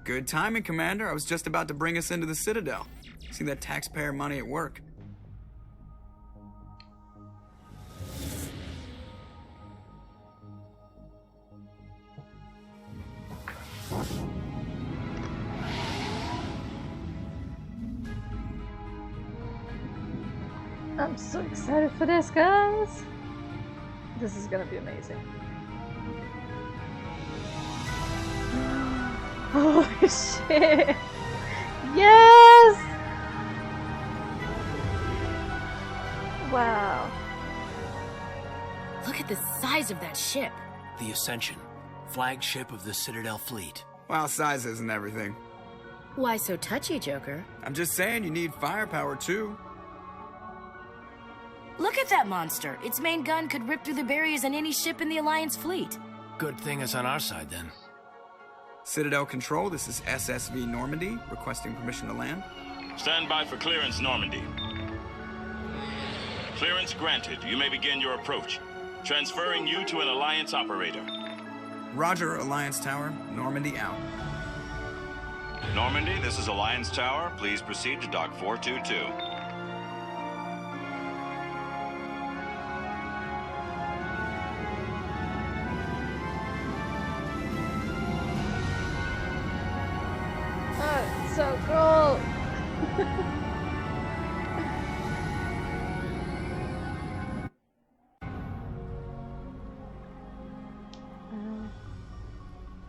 Good timing, Commander. I was just about to bring us into the Citadel. See that taxpayer money at work. I'm so excited for this, guys. This is gonna be amazing. Holy shit! Yes! Wow. Look at the size of that ship. The Ascension, flagship of the Citadel fleet. Well, size isn't everything. Why so touchy, Joker? I'm just saying you need firepower too. Look at that monster. Its main gun could rip through the barriers in any ship in the Alliance fleet. Good thing it's on our side, then. Citadel Control, this is SSV Normandy, requesting permission to land. Stand by for clearance, Normandy. Clearance granted. You may begin your approach. Transferring you to an Alliance operator. Roger, Alliance Tower. Normandy out. Normandy, this is Alliance Tower. Please proceed to Dock 422. Oh, it's so cool!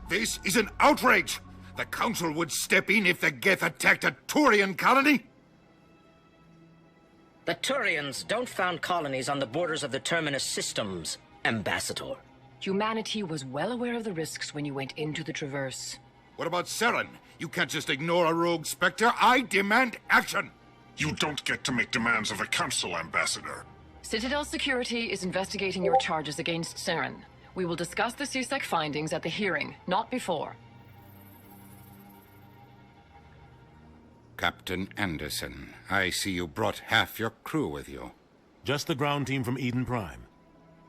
This is an outrage! The Council would step in if the Geth attacked a Turian colony? The Turians don't found colonies on the borders of the Terminus systems, Ambassador. Humanity was well aware of the risks when you went into the Traverse. What about Saren? You can't just ignore a rogue Spectre. I demand action! You don't get to make demands of the Council, Ambassador. Citadel Security is investigating your charges against Saren. We will discuss the CSEC findings at the hearing, not before. Captain Anderson, I see you brought half your crew with you. Just the ground team from Eden Prime,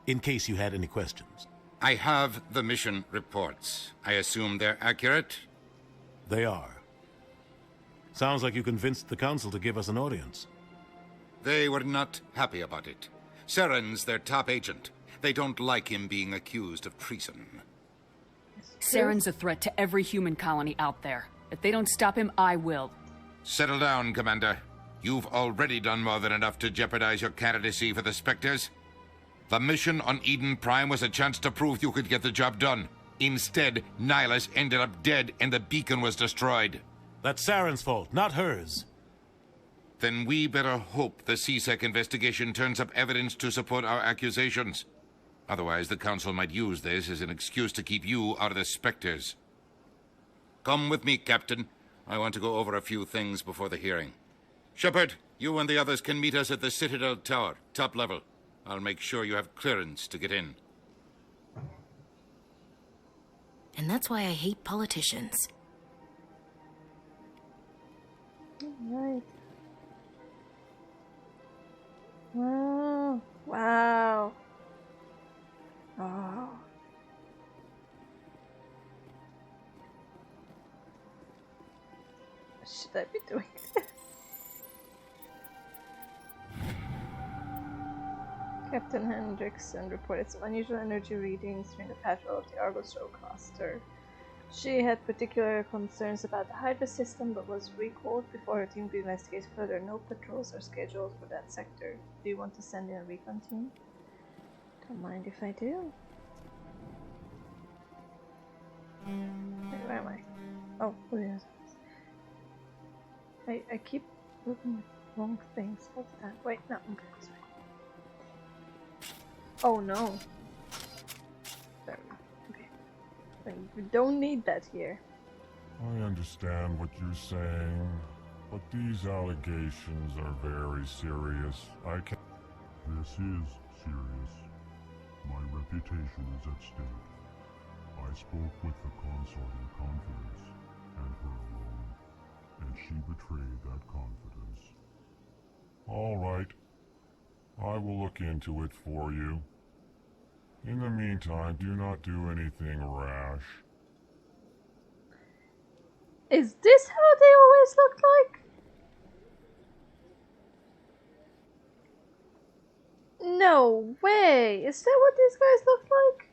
in case you had any questions. I have the mission reports. I assume they're accurate? They are. Sounds like you convinced the Council to give us an audience. They were not happy about it. Saren's their top agent. They don't like him being accused of treason. Saren's a threat to every human colony out there. If they don't stop him, I will. Settle down, Commander. You've already done more than enough to jeopardize your candidacy for the Spectres. The mission on Eden Prime was a chance to prove you could get the job done. Instead, Nihilus ended up dead and the beacon was destroyed. That's Saren's fault, not hers. Then we better hope the CSEC investigation turns up evidence to support our accusations. Otherwise, the Council might use this as an excuse to keep you out of the Spectres. Come with me, Captain. I want to go over a few things before the hearing. Shepard, you and the others can meet us at the Citadel Tower, top level. I'll make sure you have clearance to get in. And that's why I hate politicians. Right. Wow. Wow. Oh. Should I be doing this? Captain Hendrickson reported some unusual energy readings during the patrol of the Argos Show cluster. She had particular concerns about the Hydra system, but was recalled before her team could investigate further. No patrols are scheduled for that sector. Do you want to send in a recon team? Don't mind if I do. Wait, where am I? Oh, yes. I keep looking at wrong things. What's that? Wait, no, I'm going this way. Oh no. There we go. Okay. We don't need that here. I understand what you're saying, but these allegations are very serious. This is serious. My reputation is at stake. I spoke with the consort in confidence, and her alone, and she betrayed that confidence. All right. I will look into it for you. In the meantime, do not do anything rash. Is this how they always looked like? No way! Is that what these guys look like?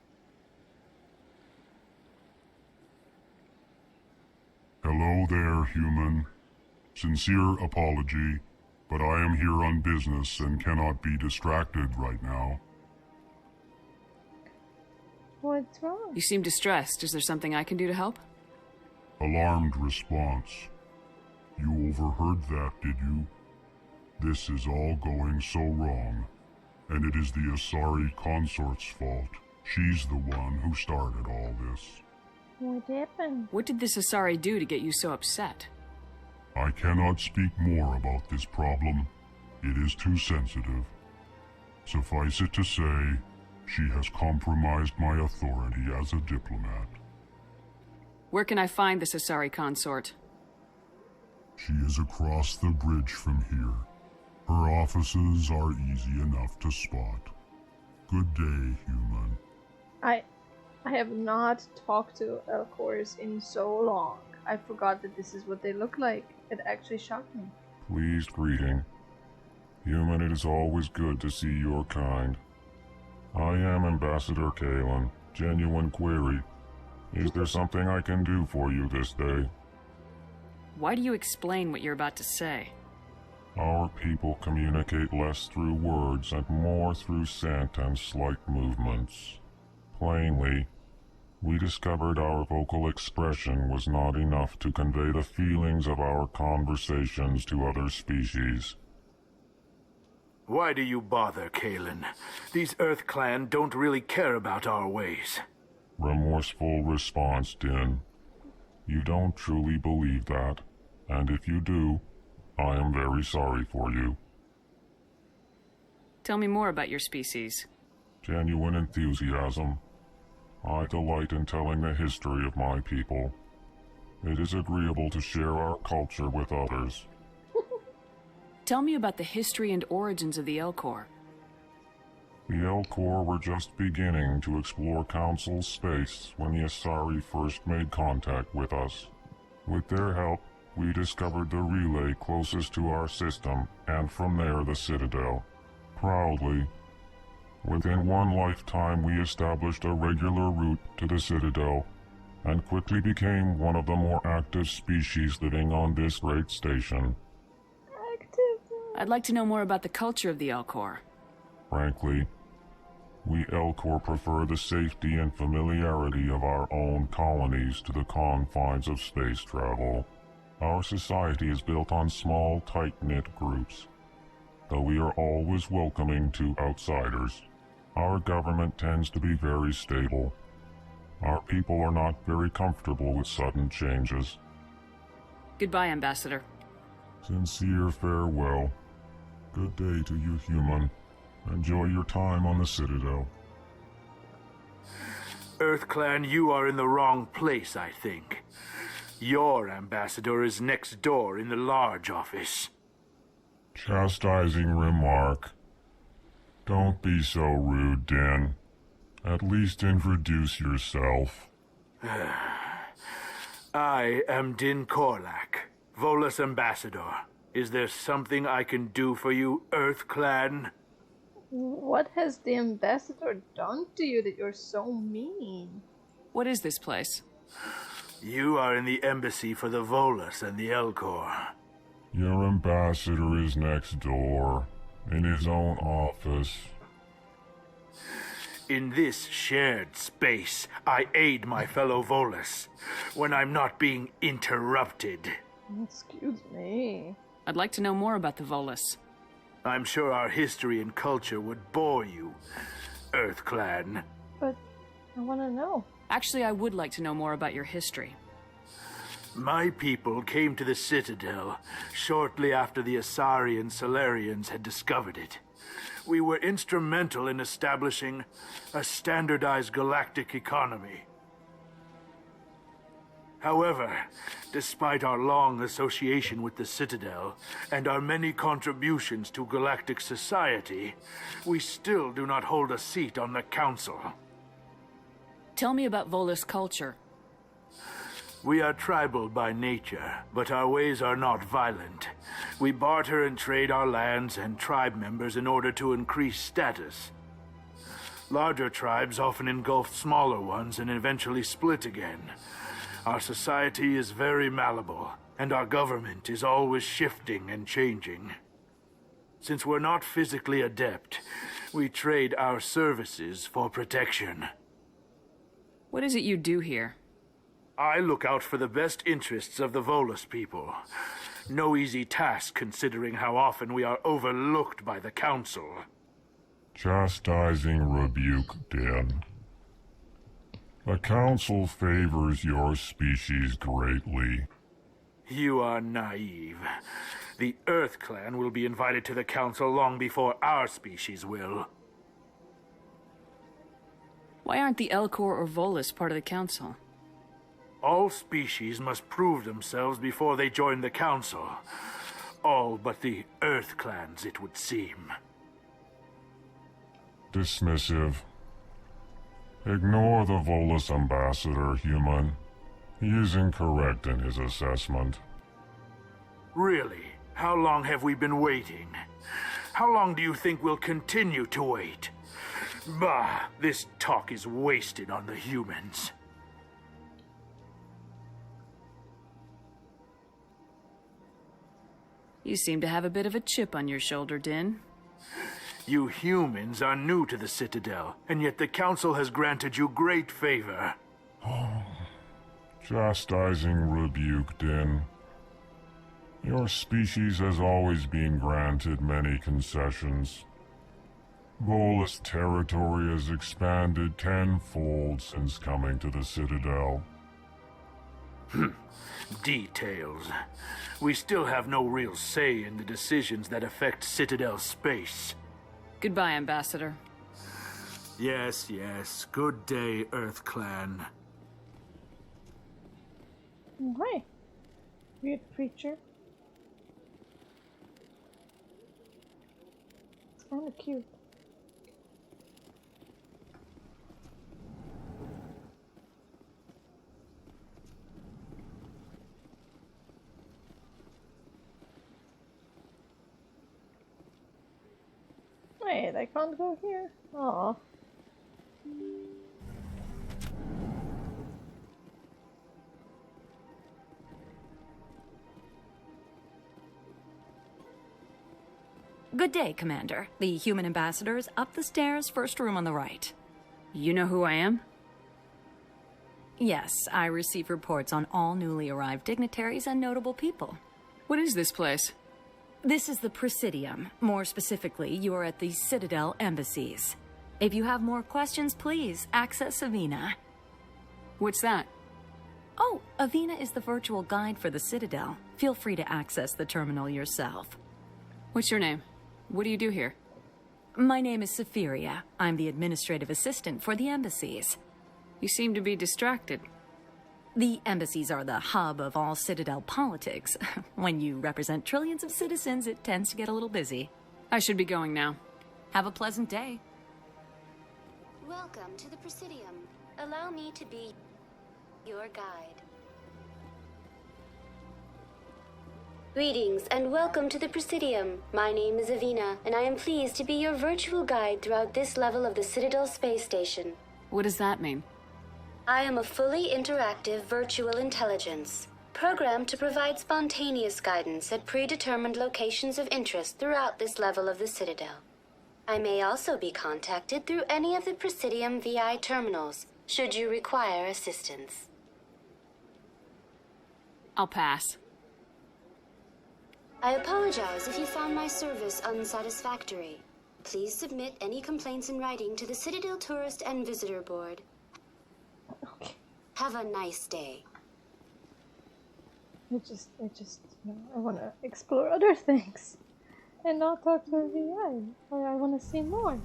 Hello there, human. Sincere apology, but I am here on business and cannot be distracted right now. What's wrong? You seem distressed. Is there something I can do to help? Alarmed response. You overheard that, did you? This is all going so wrong, and it is the Asari consort's fault. She's the one who started all this. What happened? What did this Asari do to get you so upset? I cannot speak more about this problem. It is too sensitive. Suffice it to say, she has compromised my authority as a diplomat. Where can I find this Asari consort? She is across the bridge from here. Her offices are easy enough to spot. Good day, human. I have not talked to Elcors in so long. I forgot that this is what they look like. It actually shocked me. Pleased greeting. Human, it is always good to see your kind. I am Ambassador Kalen. Genuine query. Is there something I can do for you this day? Why do you explain what you're about to say? Our people communicate less through words and more through scent and slight movements. Plainly, we discovered our vocal expression was not enough to convey the feelings of our conversations to other species. Why do you bother, Kalen? These Earth Clan don't really care about our ways. Remorseful response, Din. You don't truly believe that, and if you do, I am very sorry for you. Tell me more about your species. Genuine enthusiasm. I delight in telling the history of my people. It is agreeable to share our culture with others. Tell me about the history and origins of the Elcor. The Elcor were just beginning to explore Council space when the Asari first made contact with us. With their help, we discovered the relay closest to our system, and from there the Citadel. Proudly, within one lifetime we established a regular route to the Citadel, and quickly became one of the more active species living on this great station. I'd like to know more about the culture of the Elcor. Frankly, we Elcor prefer the safety and familiarity of our own colonies to the confines of space travel. Our society is built on small, tight-knit groups, though we are always welcoming to outsiders. Our government tends to be very stable. Our people are not very comfortable with sudden changes. Goodbye, Ambassador. Sincere farewell. Good day to you, human. Enjoy your time on the Citadel. Earth Clan, you are in the wrong place, I think. Your ambassador is next door in the large office. Chastising remark. Don't be so rude, Din. At least introduce yourself. I am Din Korlak, Volus ambassador. Is there something I can do for you, Earth Clan? What has the ambassador done to you that you're so mean? What is this place? You are in the embassy for the Volus and the Elcor. Your ambassador is next door, in his own office. In this shared space, I aid my fellow Volus when I'm not being interrupted. Excuse me. I'd like to know more about the Volus. I'm sure our history and culture would bore you, Earth Clan. But I want to know. Actually, I would like to know more about your history. My people came to the Citadel shortly after the Asari and Solarians had discovered it. We were instrumental in establishing a standardized galactic economy. However, despite our long association with the Citadel and our many contributions to galactic society, we still do not hold a seat on the Council. Tell me about Volus culture. We are tribal by nature, but our ways are not violent. We barter and trade our lands and tribe members in order to increase status. Larger tribes often engulf smaller ones and eventually split again. Our society is very malleable, and our government is always shifting and changing. Since we're not physically adept, we trade our services for protection. What is it you do here? I look out for the best interests of the Volus people. No easy task considering how often we are overlooked by the Council. Chastising rebuke, Den. The Council favors your species greatly. You are naive. The Earth Clan will be invited to the Council long before our species will. Why aren't the Elcor or Volus part of the Council? All species must prove themselves before they join the Council. All but the Earth Clans, it would seem. Dismissive. Ignore the Volus ambassador, human. He is incorrect in his assessment. Really? How long have we been waiting? How long do you think we'll continue to wait? Bah, this talk is wasted on the humans. You seem to have a bit of a chip on your shoulder, Din. You humans are new to the Citadel, and yet the Council has granted you great favor. Chastising rebuke, Din. Your species has always been granted many concessions. Volus territory has expanded tenfold since coming to the Citadel. Details. We still have no real say in the decisions that affect Citadel space. Goodbye, Ambassador. Yes, yes. Good day, Earth Clan. Hi. Weird creature. It's kind of cute. Wait, I can't go here? Aw. Good day, Commander. The human ambassador is up the stairs, first room on the right. You know who I am? Yes, I receive reports on all newly arrived dignitaries and notable people. What is this place? This is the Presidium. More specifically, you are at the Citadel embassies. If you have more questions, please access Avina. What's that? Oh, Avina is the virtual guide for the Citadel. Feel free to access the terminal yourself. What's your name? What do you do here? My name is Safiria. I'm the administrative assistant for the embassies. You seem to be distracted. The embassies are the hub of all Citadel politics. When you represent trillions of citizens, it tends to get a little busy. I should be going now. Have a pleasant day. Welcome to the Presidium. Allow me to be your guide. Greetings and welcome to the Presidium. My name is Avina, and I am pleased to be your virtual guide throughout this level of the Citadel space station. What does that mean? I am a fully interactive virtual intelligence, programmed to provide spontaneous guidance at predetermined locations of interest throughout this level of the Citadel. I may also be contacted through any of the Presidium VI terminals, should you require assistance. I'll pass. I apologize if you found my service unsatisfactory. Please submit any complaints in writing to the Citadel Tourist and Visitor Board. Okay. Have a nice day. I just, I want to explore other things. And not talk to a VI. I want to see more.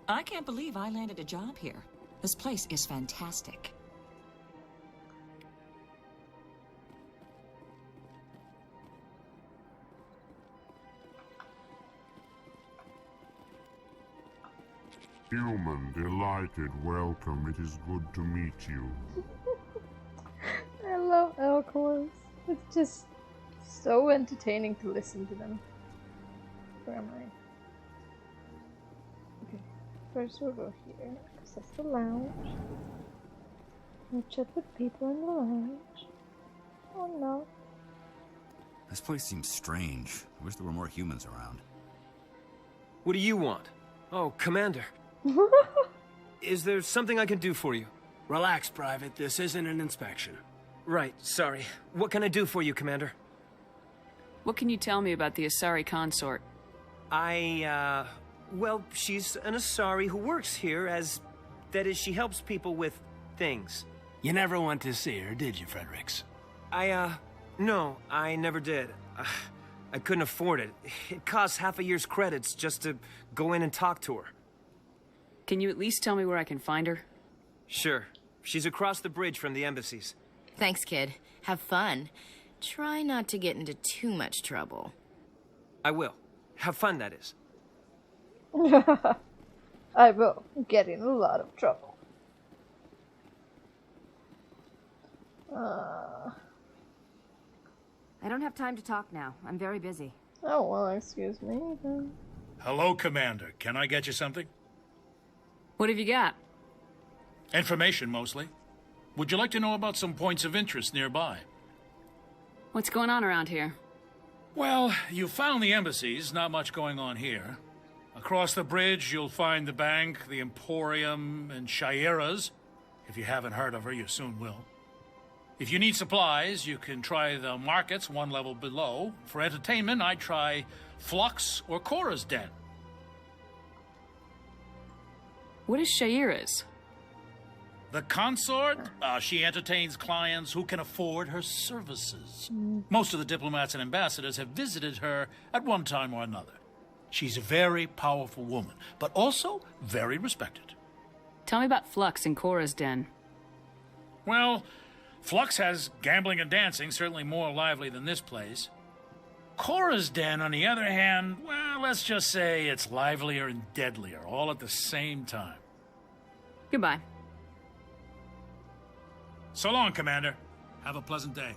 I can't believe I landed a job here. This place is fantastic. Human, delighted, welcome. It is good to meet you. I love Elcors. It's just so entertaining to listen to them. Where am I? Okay, first we'll go here, because that's the lounge. We'll chat with people in the lounge. Oh no. This place seems strange. I wish there were more humans around. What do you want? Oh, Commander. Is there something I can do for you? Relax, Private. This isn't an inspection. Right, sorry. What can I do for you, Commander? What can you tell me about the Asari consort? Well, she's an Asari who works here as... That is, she helps people with things. You never went to see her, did you, Fredericks? No, I never did. I couldn't afford it. It costs half a year's credits just to go in and talk to her. Can you at least tell me where I can find her? Sure. She's across the bridge from the embassies. Thanks, kid. Have fun. Try not to get into too much trouble. I will. Have fun, that is. I will get in a lot of trouble. I don't have time to talk now. I'm very busy. Oh, well, excuse me then. Hello, Commander. Can I get you something? What have you got? Information, mostly. Would you like to know about some points of interest nearby? What's going on around here? Well, you found the embassies. Not much going on here. Across the bridge, you'll find the bank, the Emporium, and Shaira's. If you haven't heard of her, you soon will. If you need supplies, you can try the markets one level below. For entertainment, I'd try Flux or Cora's Den. What is Shaira's? The consort? She entertains clients who can afford her services. Most of the diplomats and ambassadors have visited her at one time or another. She's a very powerful woman, but also very respected. Tell me about Flux and Cora's Den. Well, Flux has gambling and dancing, certainly more lively than this place. Cora's Den, on the other hand, well, let's just say it's livelier and deadlier, all at the same time. Goodbye. So long, Commander. Have a pleasant day.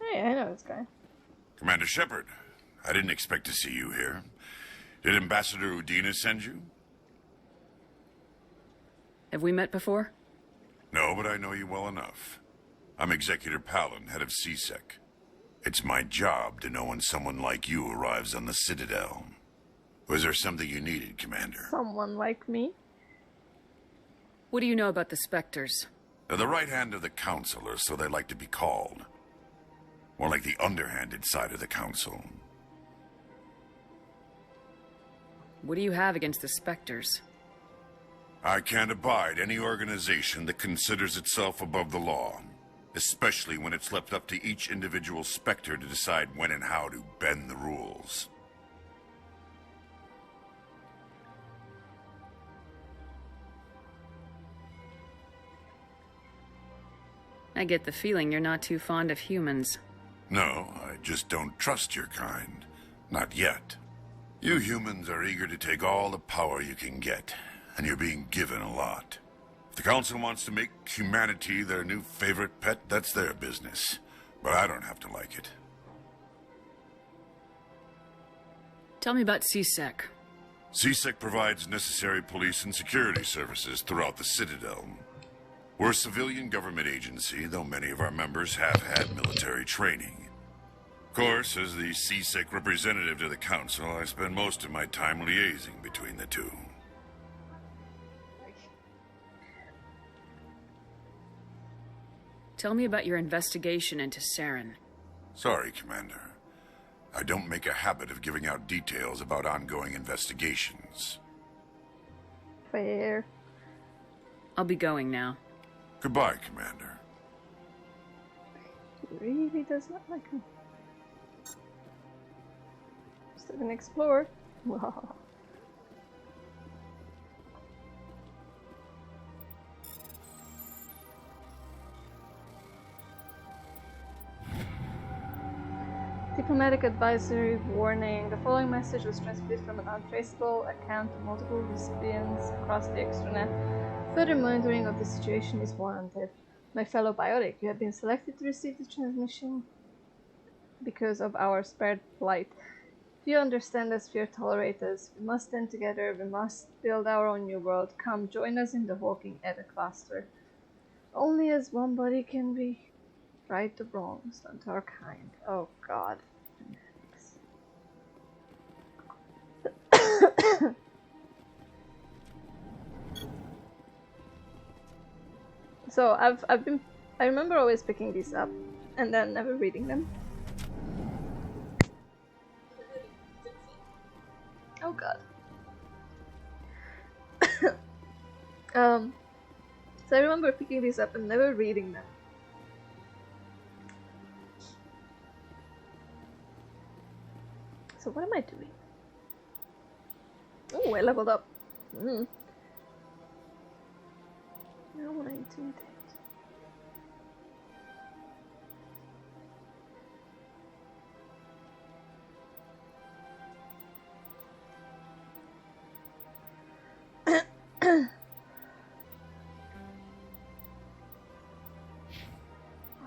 Hey, I know this guy. Commander Shepard, I didn't expect to see you here. Did Ambassador Udina send you? Have we met before? No, but I know you well enough. I'm Executor Palin, head of CSEC. It's my job to know when someone like you arrives on the Citadel. Was there something you needed, Commander? Someone like me? What do you know about the Spectres? They're the right hand of the Council, or so they like to be called. More like the underhanded side of the Council. What do you have against the Spectres? I can't abide any organization that considers itself above the law, especially when it's left up to each individual Spectre to decide when and how to bend the rules. I get the feeling you're not too fond of humans. No, I just don't trust your kind. Not yet. You humans are eager to take all the power you can get, and you're being given a lot. If the Council wants to make humanity their new favorite pet, that's their business. But I don't have to like it. Tell me about CSEC. CSEC provides necessary police and security services throughout the Citadel. We're a civilian government agency, though many of our members have had military training. Of course, as the CSEC representative to the Council, I spend most of my time liaising between the two. Tell me about your investigation into Saren. Sorry, Commander. I don't make a habit of giving out details about ongoing investigations. Fair. I'll be going now. Goodbye, Commander. He really does not like me. Still gonna explore. Diplomatic advisory warning. The following message was transmitted from an untraceable account to multiple recipients across the extranet. Further monitoring of the situation is warranted. My fellow biotic, you have been selected to receive the transmission because of our spared flight. If you understand us, fear tolerate us. We must stand together. We must build our own new world. Come, join us in the Hawking Edda cluster. Only as one body can we right the wrongs done to our kind. Oh God. So I remember always picking these up and then never reading them. Oh God. So I remember picking these up and never reading them. So what am I doing? Oh, I leveled up. Now what I intimidate.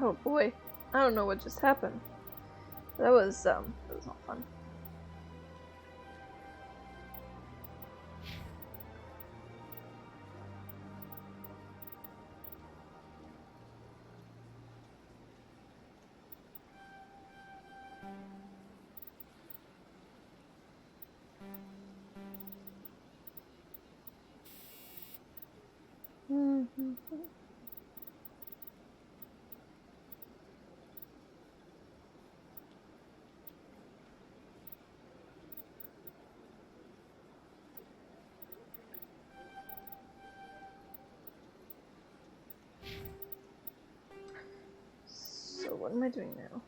Oh boy, I don't know what just happened. That was not fun. So what am I doing now?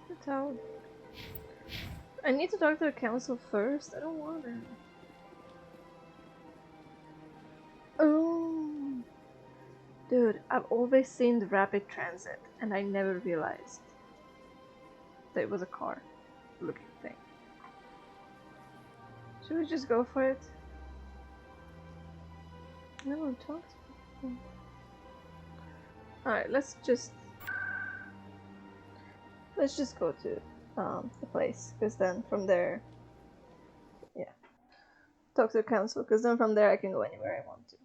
The tower. I need to talk to the council first. I don't want to. Oh, dude, I've always seen the rapid transit, and I never realized that it was a car-looking thing. Should we just go for it? I don't want to talk to people. Alright, let's just go to the place, because then from there, yeah, talk to the council, because then from there I can go anywhere I want to.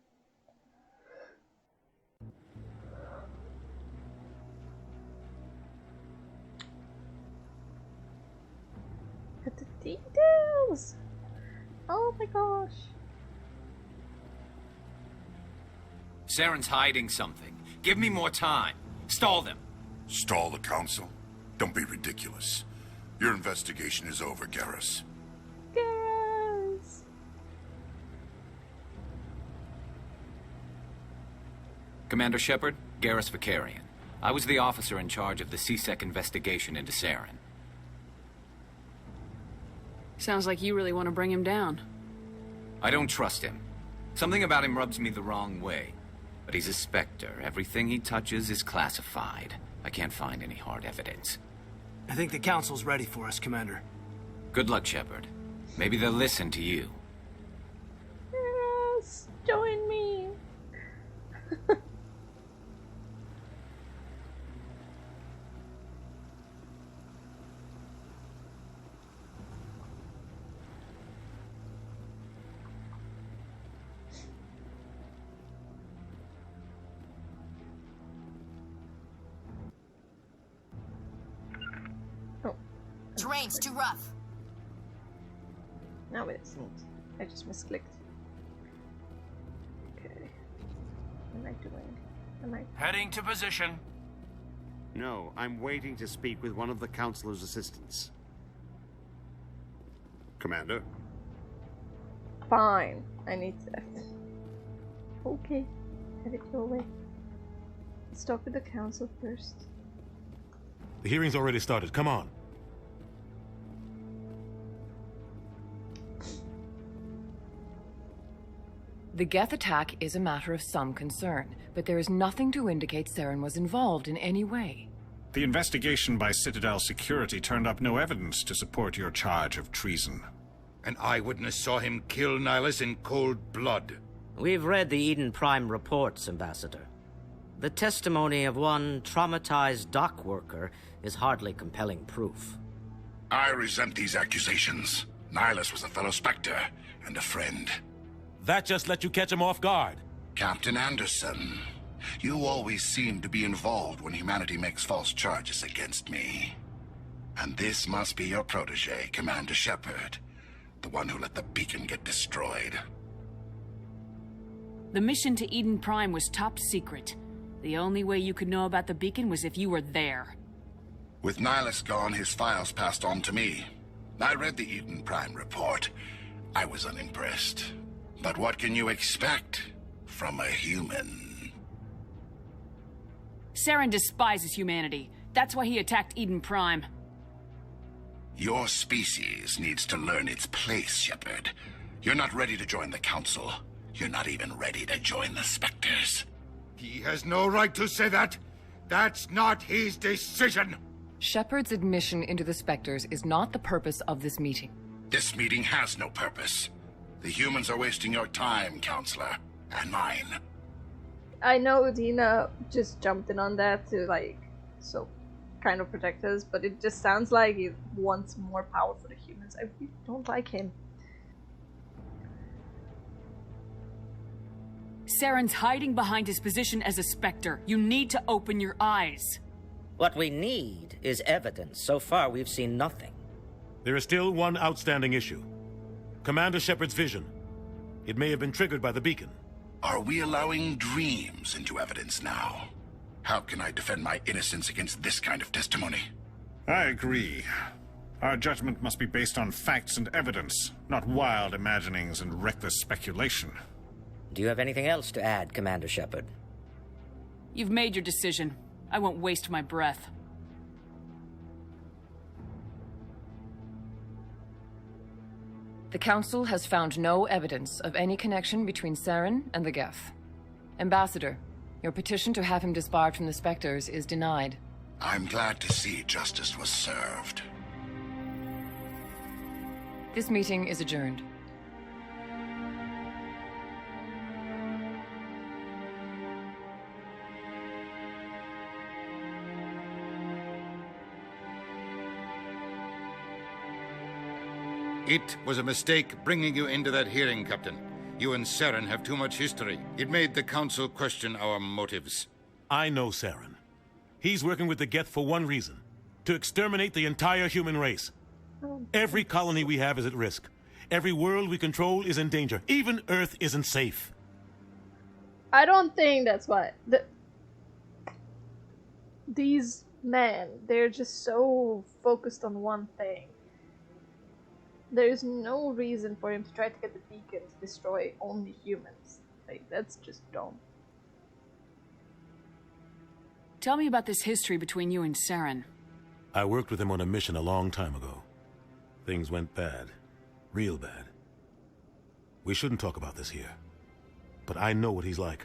At the details! Oh my gosh. Saren's hiding something. Give me more time. Stall them. Stall the council? Don't be ridiculous. Your investigation is over, Garrus. Garrus! Commander Shepard, Garrus Vicarian. I was the officer in charge of the CSEC investigation into Saren. Sounds like you really want to bring him down. I don't trust him. Something about him rubs me the wrong way. But he's a Spectre. Everything he touches is classified. I can't find any hard evidence. I think the council's ready for us, Commander. Good luck, Shepard. Maybe they'll listen to you. Yes, join me. Terrain's too rough. No, it isn't. I just misclicked. Okay. What am I doing? Am I... Heading to position. No, I'm waiting to speak with one of the councilor's assistants. Commander? Fine. I need to... Okay. Have it your way. Let's talk with the council first. The hearing's already started. Come on. The Geth attack is a matter of some concern, but there is nothing to indicate Saren was involved in any way. The investigation by Citadel security turned up no evidence to support your charge of treason. An eyewitness saw him kill Nihilus in cold blood. We've read the Eden Prime reports, Ambassador. The testimony of one traumatized dock worker is hardly compelling proof. I resent these accusations. Nihilus was a fellow Spectre and a friend. That just let you catch him off guard. Captain Anderson, you always seem to be involved when humanity makes false charges against me. And this must be your protege, Commander Shepard, the one who let the beacon get destroyed. The mission to Eden Prime was top secret. The only way you could know about the beacon was if you were there. With Nihilus gone, his files passed on to me. I read the Eden Prime report. I was unimpressed. But what can you expect from a human? Saren despises humanity. That's why he attacked Eden Prime. Your species needs to learn its place, Shepard. You're not ready to join the Council. You're not even ready to join the Spectres. He has no right to say that. That's not his decision. Shepard's admission into the Spectres is not the purpose of this meeting. This meeting has no purpose. The humans are wasting your time, Counselor, and mine. I know Dina just jumped in on that to, kind of protect us, but it just sounds like he wants more power for the humans. I really don't like him. Saren's hiding behind his position as a Spectre. You need to open your eyes. What we need is evidence. So far, we've seen nothing. There is still one outstanding issue. Commander Shepard's vision. It may have been triggered by the beacon. Are we allowing dreams into evidence now? How can I defend my innocence against this kind of testimony? I agree. Our judgment must be based on facts and evidence, not wild imaginings and reckless speculation. Do you have anything else to add, Commander Shepard? You've made your decision. I won't waste my breath. The Council has found no evidence of any connection between Saren and the Geth. Ambassador, your petition to have him disbarred from the Spectres is denied. I'm glad to see justice was served. This meeting is adjourned. It was a mistake bringing you into that hearing, Captain. You and Saren have too much history. It made the Council question our motives. I know Saren. He's working with the Geth for one reason. To exterminate the entire human race. Every colony we have is at risk. Every world we control is in danger. Even Earth isn't safe. I don't think that's why. These men, they're just so focused on one thing. There's no reason for him to try to get the beacon to destroy only humans. That's just dumb. Tell me about this history between you and Saren. I worked with him on a mission a long time ago. Things went bad. Real bad. We shouldn't talk about this here. But I know what he's like.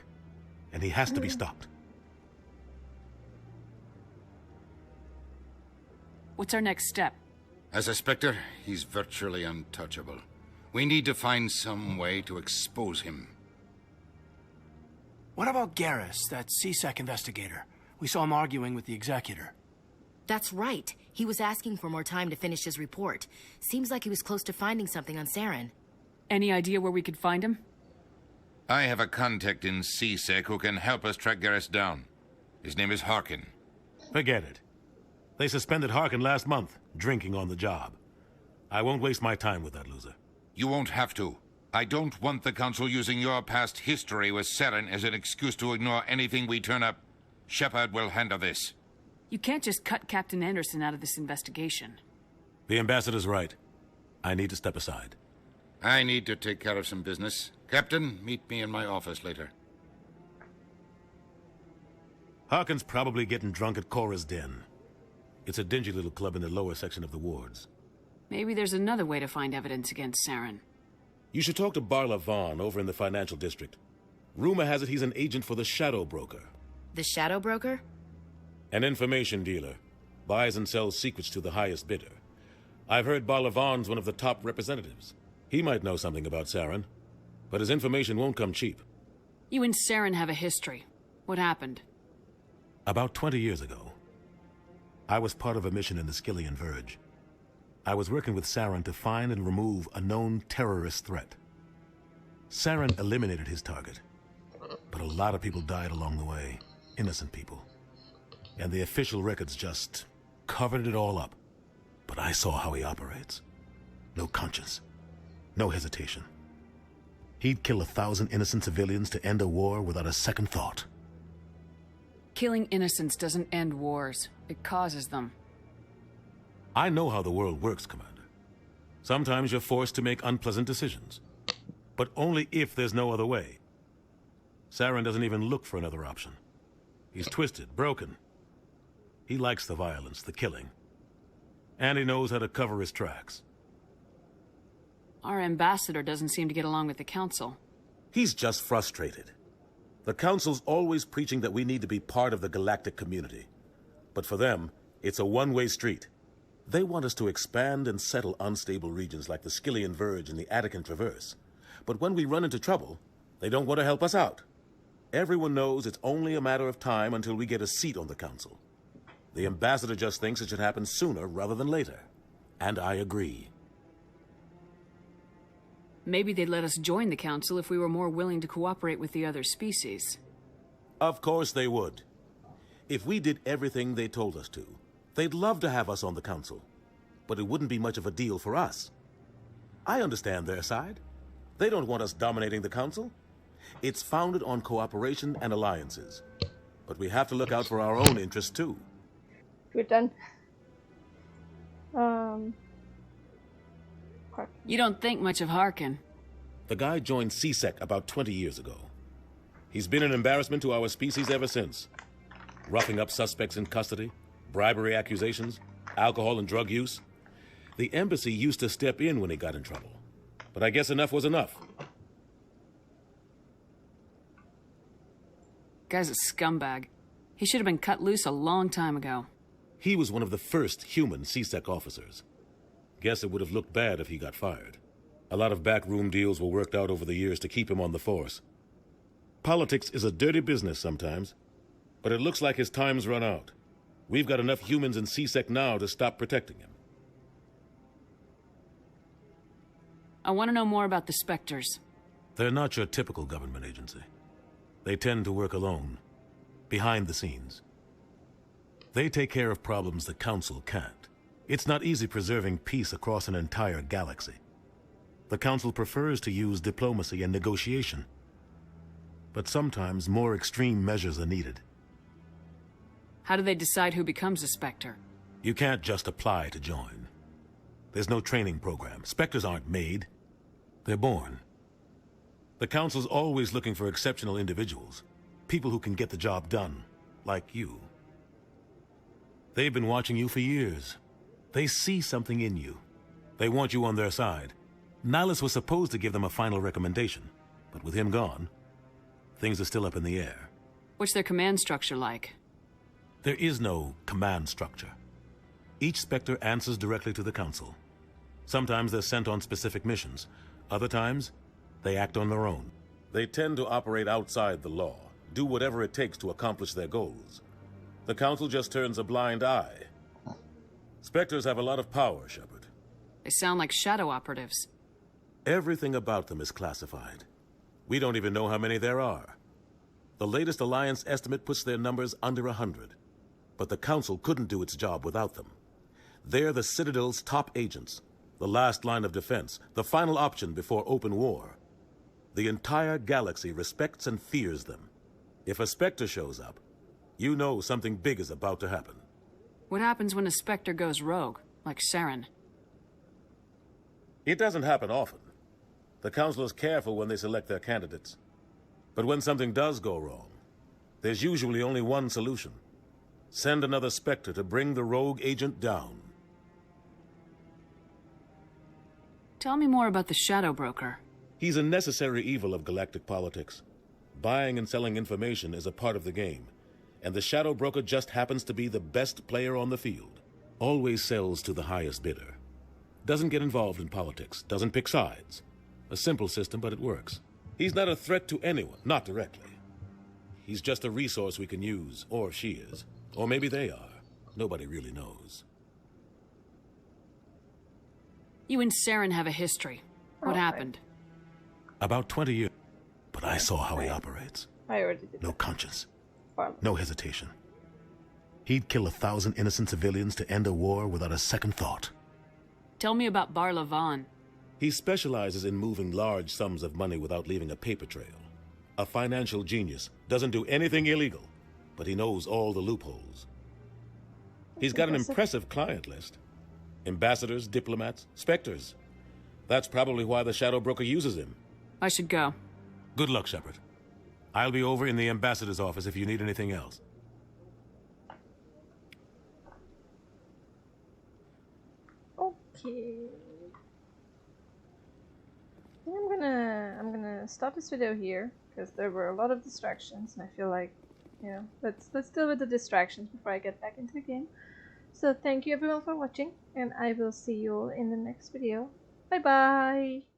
And he has to be stopped. What's our next step? As a Spectre, he's virtually untouchable. We need to find some way to expose him. What about Garrus, that CSEC investigator? We saw him arguing with the Executor. That's right. He was asking for more time to finish his report. Seems like he was close to finding something on Saren. Any idea where we could find him? I have a contact in CSEC who can help us track Garrus down. His name is Harkin. Forget it. They suspended Harkin last month, drinking on the job. I won't waste my time with that loser. You won't have to. I don't want the Council using your past history with Saren as an excuse to ignore anything we turn up. Shepard will handle this. You can't just cut Captain Anderson out of this investigation. The ambassador's right. I need to step aside. I need to take care of some business. Captain, meet me in my office later. Harkin's probably getting drunk at Cora's Den. It's a dingy little club in the lower section of the wards. Maybe there's another way to find evidence against Saren. You should talk to Barla Vaughn over in the financial district. Rumor has it he's an agent for the Shadow Broker. The Shadow Broker? An information dealer. Buys and sells secrets to the highest bidder. I've heard Barla Vaughn's one of the top representatives. He might know something about Saren, but his information won't come cheap. You and Saren have a history. What happened? About 20 years ago, I was part of a mission in the Skillian Verge. I was working with Saren to find and remove a known terrorist threat. Saren eliminated his target, but a lot of people died along the way, innocent people. And the official records just covered it all up. But I saw how he operates. No conscience, no hesitation. He'd kill 1,000 innocent civilians to end a war without a second thought. Killing innocents doesn't end wars. It causes them. I know how the world works, Commander. Sometimes you're forced to make unpleasant decisions. But only if there's no other way. Saren doesn't even look for another option. He's twisted, broken. He likes the violence, the killing. And he knows how to cover his tracks. Our ambassador doesn't seem to get along with the Council. He's just frustrated. The Council's always preaching that we need to be part of the galactic community. But for them, it's a one-way street. They want us to expand and settle unstable regions like the Skillian Verge and the Attican Traverse. But when we run into trouble, they don't want to help us out. Everyone knows it's only a matter of time until we get a seat on the Council. The ambassador just thinks it should happen sooner rather than later. And I agree. Maybe they'd let us join the Council if we were more willing to cooperate with the other species. Of course they would. If we did everything they told us to, they'd love to have us on the Council. But it wouldn't be much of a deal for us. I understand their side. They don't want us dominating the Council. It's founded on cooperation and alliances. But we have to look out for our own interests too. We're done. You don't think much of Harkin. The guy joined CSEC about 20 years ago. He's been an embarrassment to our species ever since. Roughing up suspects in custody, bribery accusations, alcohol and drug use. The embassy used to step in when he got in trouble. But I guess enough was enough. Guy's a scumbag. He should have been cut loose a long time ago. He was one of the first human CSEC officers. Guess it would have looked bad if he got fired. A lot of backroom deals were worked out over the years to keep him on the force. Politics is a dirty business sometimes, but it looks like his time's run out. We've got enough humans in CSEC now to stop protecting him. I want to know more about the Spectres. They're not your typical government agency. They tend to work alone, behind the scenes. They take care of problems the Council can't. It's not easy preserving peace across an entire galaxy. The Council prefers to use diplomacy and negotiation. But sometimes more extreme measures are needed. How do they decide who becomes a Spectre? You can't just apply to join. There's no training program. Spectres aren't made. They're born. The Council's always looking for exceptional individuals. People who can get the job done, like you. They've been watching you for years. They see something in you. They want you on their side. Nihilus was supposed to give them a final recommendation, but with him gone, things are still up in the air. What's their command structure like? There is no command structure. Each Spectre answers directly to the Council. Sometimes they're sent on specific missions. Other times, they act on their own. They tend to operate outside the law, do whatever it takes to accomplish their goals. The Council just turns a blind eye. Spectres have a lot of power, Shepard. They sound like shadow operatives. Everything about them is classified. We don't even know how many there are. The latest Alliance estimate puts their numbers under 100. But the Council couldn't do its job without them. They're the Citadel's top agents, the last line of defense, the final option before open war. The entire galaxy respects and fears them. If a Spectre shows up, you know something big is about to happen. What happens when a Spectre goes rogue, like Saren? It doesn't happen often. The Council is careful when they select their candidates. But when something does go wrong, there's usually only one solution. Send another Spectre to bring the rogue agent down. Tell me more about the Shadow Broker. He's a necessary evil of galactic politics. Buying and selling information is a part of the game, and the Shadow Broker just happens to be the best player on the field. Always sells to the highest bidder. Doesn't get involved in politics, doesn't pick sides. A simple system, but it works. He's not a threat to anyone, not directly. He's just a resource we can use, or she is. Or maybe they are. Nobody really knows. You and Saren have a history. What happened? About 20 years. But I saw how he operates. I already did. No conscience. Farm. No hesitation. He'd kill 1,000 innocent civilians to end a war without a second thought. Tell me about Barlavan. He specializes in moving large sums of money without leaving a paper trail. A financial genius. Doesn't do anything illegal, but he knows all the loopholes. He's got an impressive client list. Ambassadors, diplomats, specters. That's probably why the Shadow Broker uses him. I should go. Good luck, Shepard. I'll be over in the ambassador's office if you need anything else. Okay. I think I'm gonna stop this video here because there were a lot of distractions, and I feel like, you know, let's deal with the distractions before I get back into the game. So thank you everyone for watching, and I will see you all in the next video. Bye bye.